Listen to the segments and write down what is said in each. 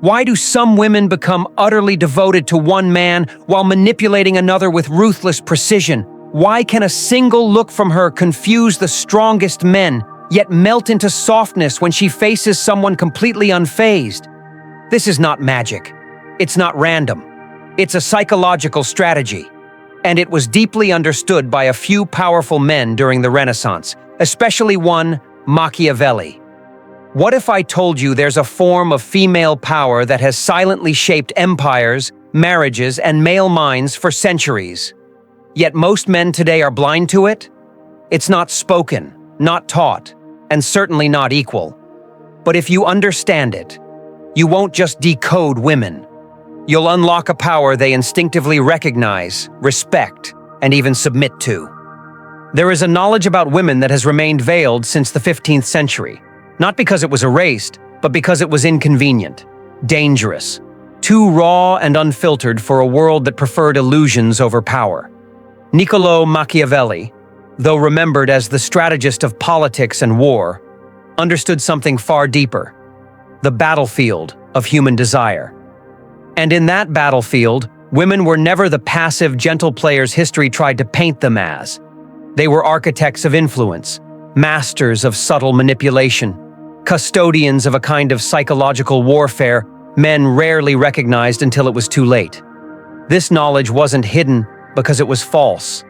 Why do some women become utterly devoted to one man while manipulating another with ruthless precision? Why can a single look from her confuse the strongest men, yet melt into softness when she faces someone completely unfazed? This is not magic. It's not random. It's a psychological strategy. And it was deeply understood by a few powerful men during the Renaissance, especially one, Machiavelli. What if I told you there's a form of female power that has silently shaped empires, marriages, and male minds for centuries? Yet most men today are blind to it? It's not spoken, not taught, and certainly not equal. But if you understand it, you won't just decode women. You'll unlock a power they instinctively recognize, respect, and even submit to. There is a knowledge about women that has remained veiled since the 15th century. Not because it was erased, but because it was inconvenient, dangerous, too raw and unfiltered for a world that preferred illusions over power. Niccolò Machiavelli, though remembered as the strategist of politics and war, understood something far deeper: the battlefield of human desire. And in that battlefield, women were never the passive, gentle players history tried to paint them as. They were architects of influence, masters of subtle manipulation, custodians of a kind of psychological warfare men rarely recognized until it was too late. This knowledge wasn't hidden because it was false.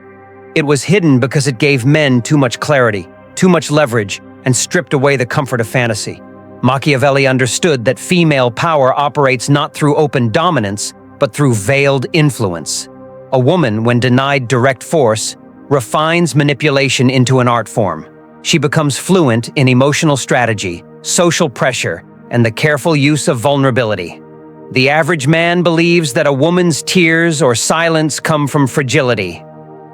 It was hidden because it gave men too much clarity, too much leverage, and stripped away the comfort of fantasy. Machiavelli understood that female power operates not through open dominance, but through veiled influence. A woman, when denied direct force, refines manipulation into an art form. She becomes fluent in emotional strategy, social pressure, and the careful use of vulnerability. The average man believes that a woman's tears or silence come from fragility.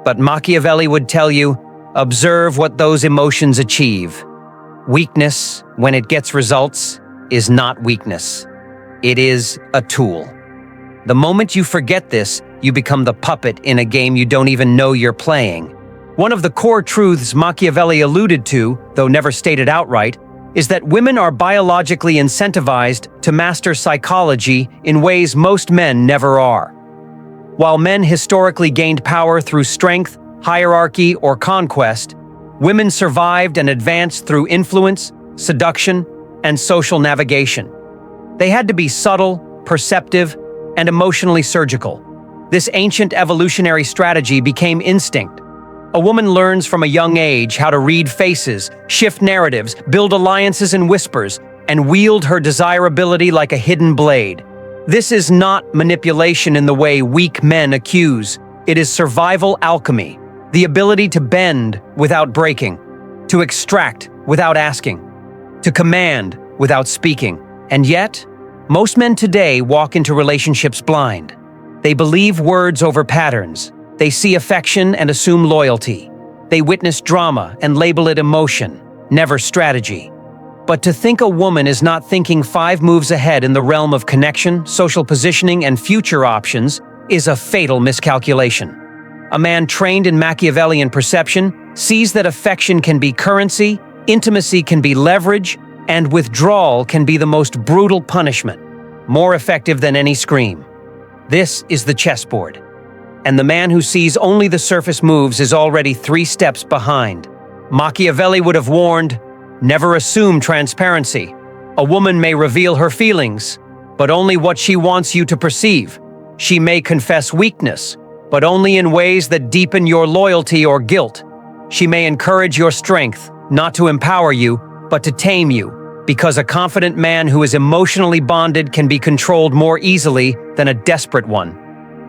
But Machiavelli would tell you, observe what those emotions achieve. Weakness, when it gets results, is not weakness. It is a tool. The moment you forget this, you become the puppet in a game you don't even know you're playing. One of the core truths Machiavelli alluded to, though never stated outright, is that women are biologically incentivized to master psychology in ways most men never are. While men historically gained power through strength, hierarchy, or conquest, women survived and advanced through influence, seduction, and social navigation. They had to be subtle, perceptive, and emotionally surgical. This ancient evolutionary strategy became instinct. A woman learns from a young age how to read faces, shift narratives, build alliances in whispers, and wield her desirability like a hidden blade. This is not manipulation in the way weak men accuse. It is survival alchemy, the ability to bend without breaking, to extract without asking, to command without speaking. And yet, most men today walk into relationships blind. They believe words over patterns. They see affection and assume loyalty. They witness drama and label it emotion, never strategy. But to think a woman is not thinking 5 moves ahead in the realm of connection, social positioning, and future options is a fatal miscalculation. A man trained in Machiavellian perception sees that affection can be currency, intimacy can be leverage, and withdrawal can be the most brutal punishment, more effective than any scream. This is the chessboard. And the man who sees only the surface moves is already 3 steps behind. Machiavelli would have warned, never assume transparency. A woman may reveal her feelings, but only what she wants you to perceive. She may confess weakness, but only in ways that deepen your loyalty or guilt. She may encourage your strength, not to empower you, but to tame you, because a confident man who is emotionally bonded can be controlled more easily than a desperate one.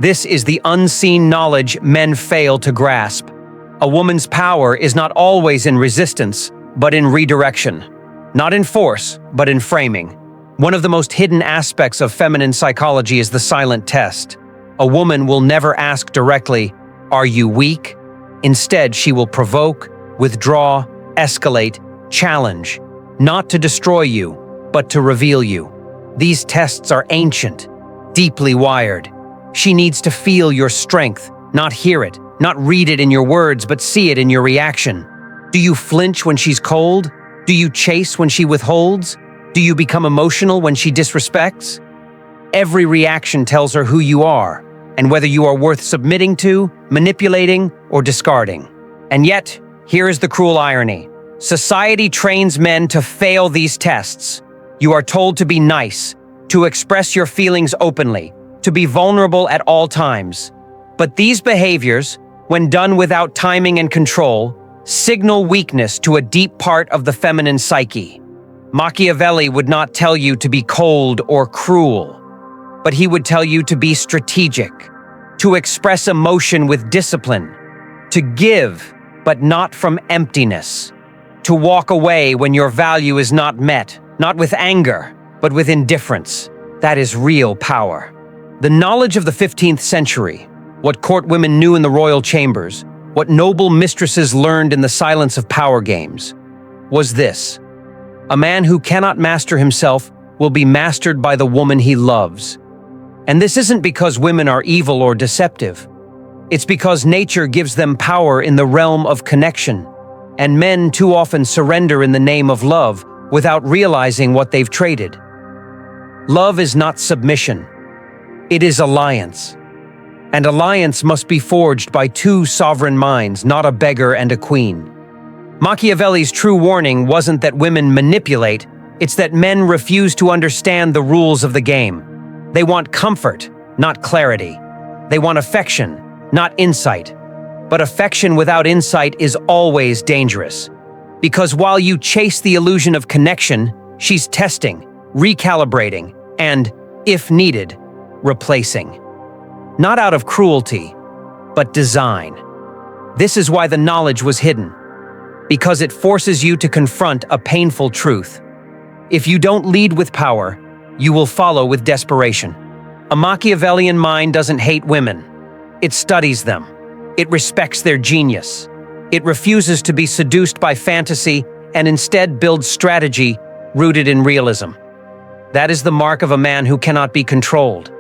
This is the unseen knowledge men fail to grasp. A woman's power is not always in resistance, but in redirection. Not in force, but in framing. One of the most hidden aspects of feminine psychology is the silent test. A woman will never ask directly, "Are you weak?" Instead, she will provoke, withdraw, escalate, challenge, not to destroy you, but to reveal you. These tests are ancient, deeply wired. She needs to feel your strength, not hear it, not read it in your words, but see it in your reaction. Do you flinch when she's cold? Do you chase when she withholds? Do you become emotional when she disrespects? Every reaction tells her who you are, and whether you are worth submitting to, manipulating, or discarding. And yet, here is the cruel irony. Society trains men to fail these tests. You are told to be nice, to express your feelings openly, to be vulnerable at all times. But these behaviors, when done without timing and control, signal weakness to a deep part of the feminine psyche. Machiavelli would not tell you to be cold or cruel, but he would tell you to be strategic, to express emotion with discipline, to give, but not from emptiness, to walk away when your value is not met, not with anger, but with indifference. That is real power. The knowledge of the 15th century, what court women knew in the royal chambers, what noble mistresses learned in the silence of power games, was this: a man who cannot master himself will be mastered by the woman he loves. And this isn't because women are evil or deceptive. It's because nature gives them power in the realm of connection, and men too often surrender in the name of love without realizing what they've traded. Love is not submission. It is alliance. And alliance must be forged by two sovereign minds, not a beggar and a queen. Machiavelli's true warning wasn't that women manipulate, it's that men refuse to understand the rules of the game. They want comfort, not clarity. They want affection, not insight. But affection without insight is always dangerous. Because while you chase the illusion of connection, she's testing, recalibrating, and, if needed, replacing. Not out of cruelty, but design. This is why the knowledge was hidden. Because it forces you to confront a painful truth. If you don't lead with power, you will follow with desperation. A Machiavellian mind doesn't hate women. It studies them. It respects their genius. It refuses to be seduced by fantasy and instead builds strategy rooted in realism. That is the mark of a man who cannot be controlled,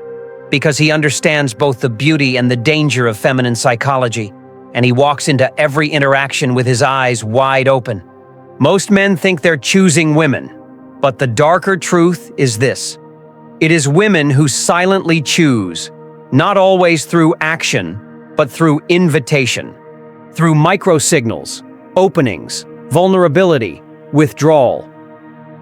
because he understands both the beauty and the danger of feminine psychology, and he walks into every interaction with his eyes wide open. Most men think they're choosing women, but the darker truth is this: it is women who silently choose, not always through action, but through invitation, through microsignals, openings, vulnerability, withdrawal.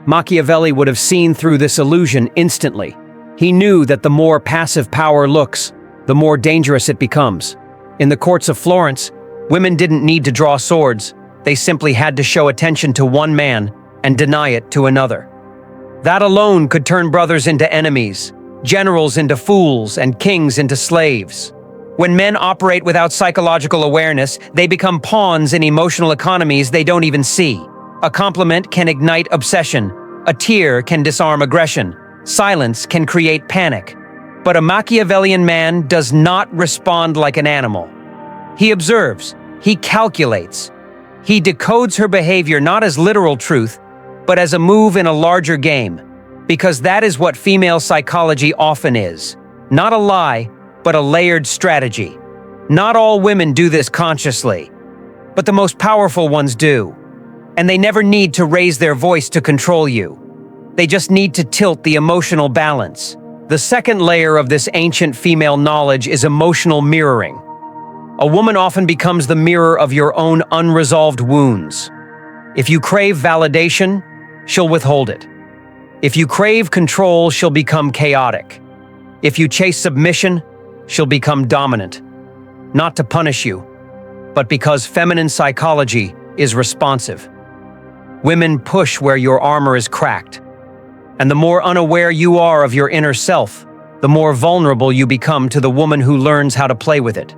Machiavelli would have seen through this illusion instantly. He knew that the more passive power looks, the more dangerous it becomes. In the courts of Florence, women didn't need to draw swords. They simply had to show attention to one man and deny it to another. That alone could turn brothers into enemies, generals into fools, and kings into slaves. When men operate without psychological awareness, they become pawns in emotional economies they don't even see. A compliment can ignite obsession. A tear can disarm aggression. Silence can create panic. But a Machiavellian man does not respond like an animal. He observes. He calculates. He decodes her behavior not as literal truth, but as a move in a larger game. Because that is what female psychology often is. Not a lie, but a layered strategy. Not all women do this consciously, but the most powerful ones do. And they never need to raise their voice to control you. They just need to tilt the emotional balance. The second layer of this ancient female knowledge is emotional mirroring. A woman often becomes the mirror of your own unresolved wounds. If you crave validation, she'll withhold it. If you crave control, she'll become chaotic. If you chase submission, she'll become dominant. Not to punish you, but because feminine psychology is responsive. Women push where your armor is cracked. And the more unaware you are of your inner self, the more vulnerable you become to the woman who learns how to play with it.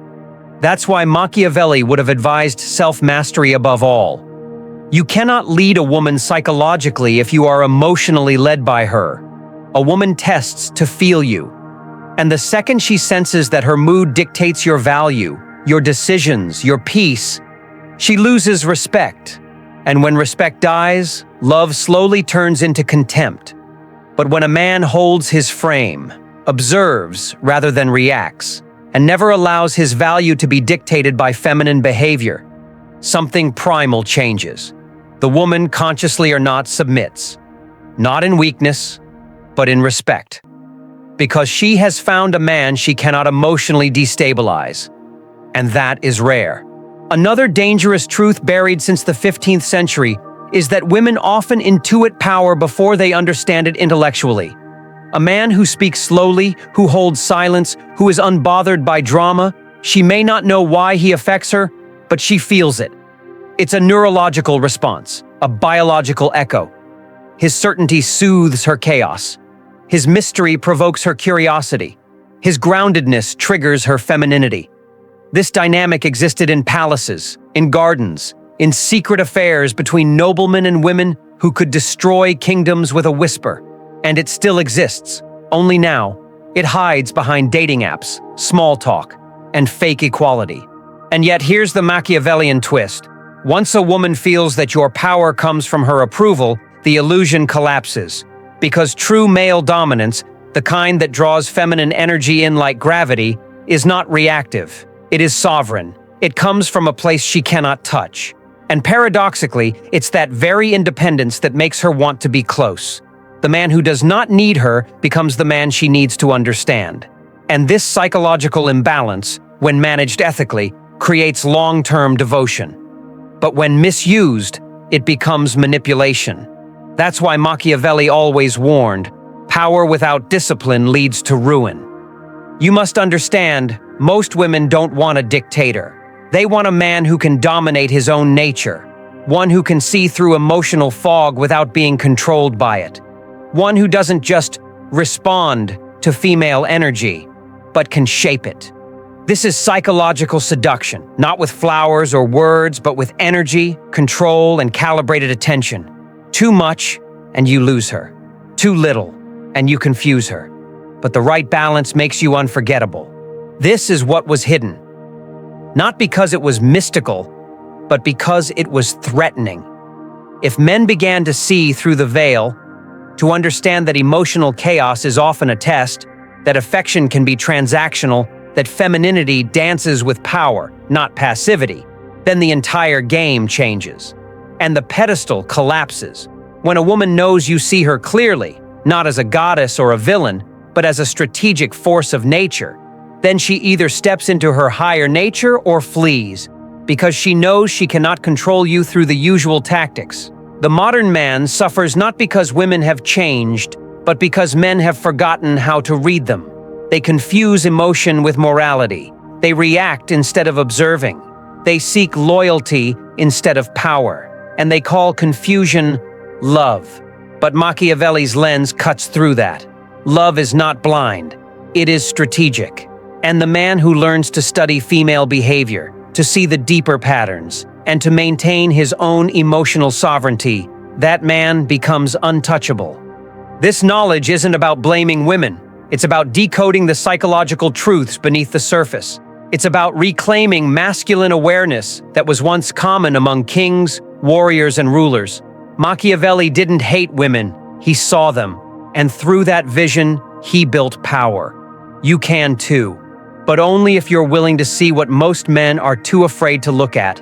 That's why Machiavelli would have advised self-mastery above all. You cannot lead a woman psychologically if you are emotionally led by her. A woman tests to feel you. And the second she senses that her mood dictates your value, your decisions, your peace, she loses respect. And when respect dies, love slowly turns into contempt. But when a man holds his frame, observes rather than reacts, and never allows his value to be dictated by feminine behavior, something primal changes. The woman, consciously or not, submits. Not in weakness, but in respect. because she has found a man she cannot emotionally destabilize. And that is rare. Another dangerous truth buried since the 15th century is that women often intuit power before they understand it intellectually. A man who speaks slowly, who holds silence, who is unbothered by drama, she may not know why he affects her, but she feels it. It's a neurological response, a biological echo. His certainty soothes her chaos. His mystery provokes her curiosity. His groundedness triggers her femininity. This dynamic existed in palaces, in gardens, in secret affairs between noblemen and women who could destroy kingdoms with a whisper. And it still exists, only now, it hides behind dating apps, small talk, and fake equality. And yet here's the Machiavellian twist. Once a woman feels that your power comes from her approval, the illusion collapses. Because true male dominance, the kind that draws feminine energy in like gravity, is not reactive. It is sovereign. It comes from a place she cannot touch. And paradoxically, it's that very independence that makes her want to be close. The man who does not need her becomes the man she needs to understand. And this psychological imbalance, when managed ethically, creates long-term devotion. But when misused, it becomes manipulation. That's why Machiavelli always warned, power without discipline leads to ruin. You must understand, most women don't want a dictator. They want a man who can dominate his own nature. One who can see through emotional fog without being controlled by it. One who doesn't just respond to female energy, but can shape it. This is psychological seduction, not with flowers or words, but with energy, control, and calibrated attention. Too much, and you lose her. Too little, and you confuse her. But the right balance makes you unforgettable. This is what was hidden. Not because it was mystical, but because it was threatening. If men began to see through the veil, to understand that emotional chaos is often a test, that affection can be transactional, that femininity dances with power, not passivity, then the entire game changes. And the pedestal collapses. When a woman knows you see her clearly, not as a goddess or a villain, but as a strategic force of nature, then she either steps into her higher nature or flees, because she knows she cannot control you through the usual tactics. The modern man suffers not because women have changed, but because men have forgotten how to read them. They confuse emotion with morality. They react instead of observing. They seek loyalty instead of power. And they call confusion love. But Machiavelli's lens cuts through that. Love is not blind. It is strategic. And the man who learns to study female behavior, to see the deeper patterns, and to maintain his own emotional sovereignty, that man becomes untouchable. This knowledge isn't about blaming women. It's about decoding the psychological truths beneath the surface. It's about reclaiming masculine awareness that was once common among kings, warriors, and rulers. Machiavelli didn't hate women, he saw them. And through that vision, he built power. You can too. But only if you're willing to see what most men are too afraid to look at.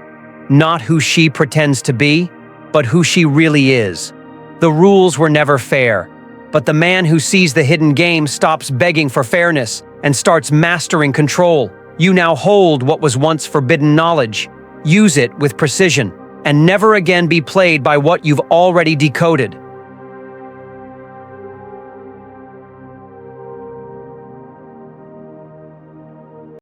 Not who she pretends to be, but who she really is. The rules were never fair. But the man who sees the hidden game stops begging for fairness and starts mastering control. You now hold what was once forbidden knowledge. Use it with precision, and never again be played by what you've already decoded.